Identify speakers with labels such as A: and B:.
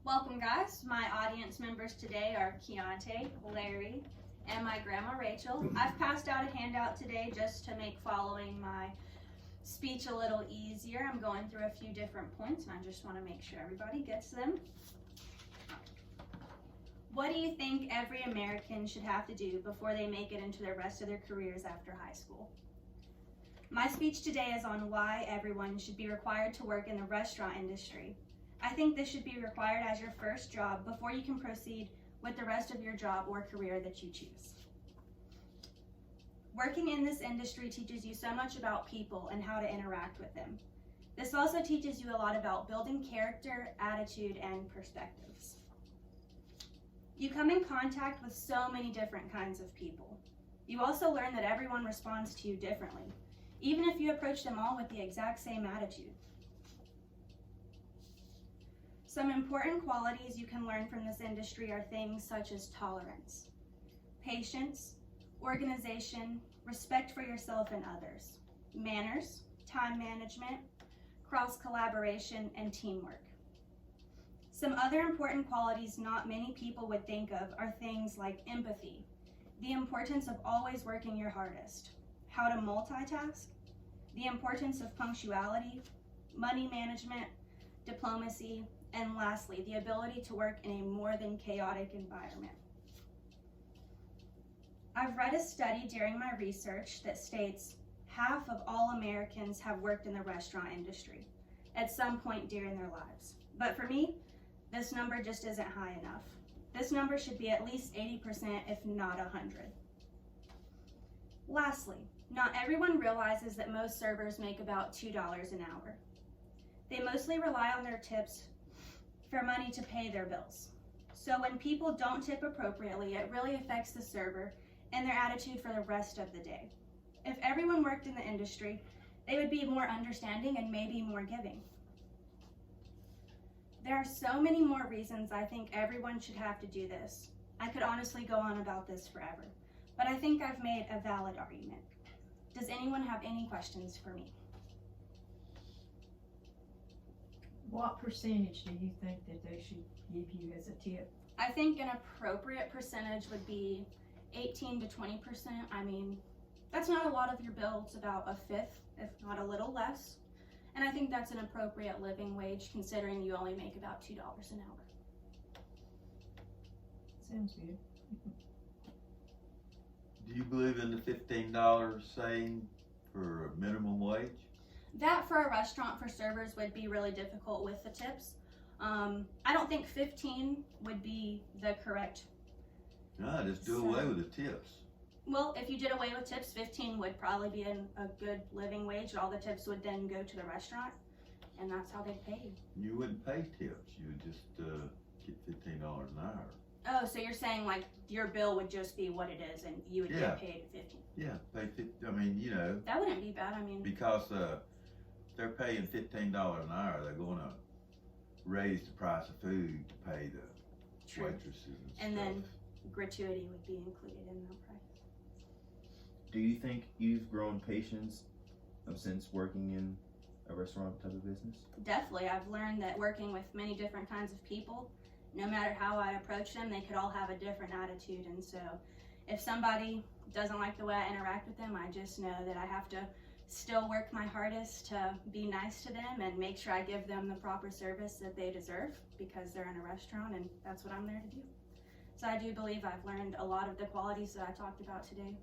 A: Welcome guys. My audience members today are Keontae, Larry, and my grandma Rachel. I've passed out a handout today just to make following my speech a little easier. I'm going through a few different points and I just want to make sure everybody gets them. What do you think every American should have to do before they make it into the rest of their careers after high school? My speech today is on why everyone should be required to work in the restaurant industry. I think this should be required as your first job before you can proceed with the rest of your job or career that you choose. Working in this industry teaches you so much about people and how to interact with them. This also teaches you a lot about building character, attitude, and perspectives. You come in contact with so many different kinds of people. You also learn that everyone responds to you differently, even if you approach them all with the exact same attitude. Some important qualities you can learn from this industry are things such as tolerance, patience, organization, respect for yourself and others, manners, time management, cross-collaboration, and teamwork. Some other important qualities not many people would think of are things like empathy, the importance of always working your hardest, how to multitask, the importance of punctuality, money management, diplomacy, and lastly, the ability to work in a more than chaotic environment. I've read a study during my research that states half of all Americans have worked in the restaurant industry at some point during their lives. But for me, this number just isn't high enough. This number should be at least 80%, if not 100. Lastly, not everyone realizes that most servers make about $2 an hour. They mostly rely on their tips for money to pay their bills. So when people don't tip appropriately, it really affects the server and their attitude for the rest of the day. If everyone worked in the industry, they would be more understanding and maybe more giving. There are so many more reasons I think everyone should have to do this. I could honestly go on about this forever, but I think I've made a valid argument. Does anyone have any questions for me?
B: What percentage do you think that they should give you as a tip?
A: I think an appropriate percentage would be 18 to 20%. I mean, that's not a lot of your bill. It's about a fifth, if not a little less. And I think that's an appropriate living wage considering you only make about $2 an hour.
B: Sounds good.
C: Do you believe in the $15 saying for a minimum wage?
A: That for a restaurant for servers would be really difficult with the tips. I don't think 15 would be the correct.
C: No, just do away with the tips.
A: Well, if you did away with tips, 15 would probably be a good living wage. All the tips would then go to the restaurant, and that's how they pay you.
C: You wouldn't pay tips. You would just get $15 an hour.
A: Oh, so you're saying like your bill would just be what it is, and you would get paid 15?
C: Yeah, pay 50. I mean, you know.
A: That wouldn't be bad. I mean,
C: because they're paying $15 an hour, they're going to raise the price of food to pay the waitresses and stuff.
A: Then gratuity would be included in that price.
D: Do you think you've grown patience since working in a restaurant type of business?
A: Definitely. I've learned that working with many different kinds of people, no matter how I approach them, they could all have a different attitude. And so if somebody doesn't like the way I interact with them, I just know that I have to still work my hardest to be nice to them and make sure I give them the proper service that they deserve because they're in a restaurant and that's what I'm there to do. So I do believe I've learned a lot of the qualities that I talked about today.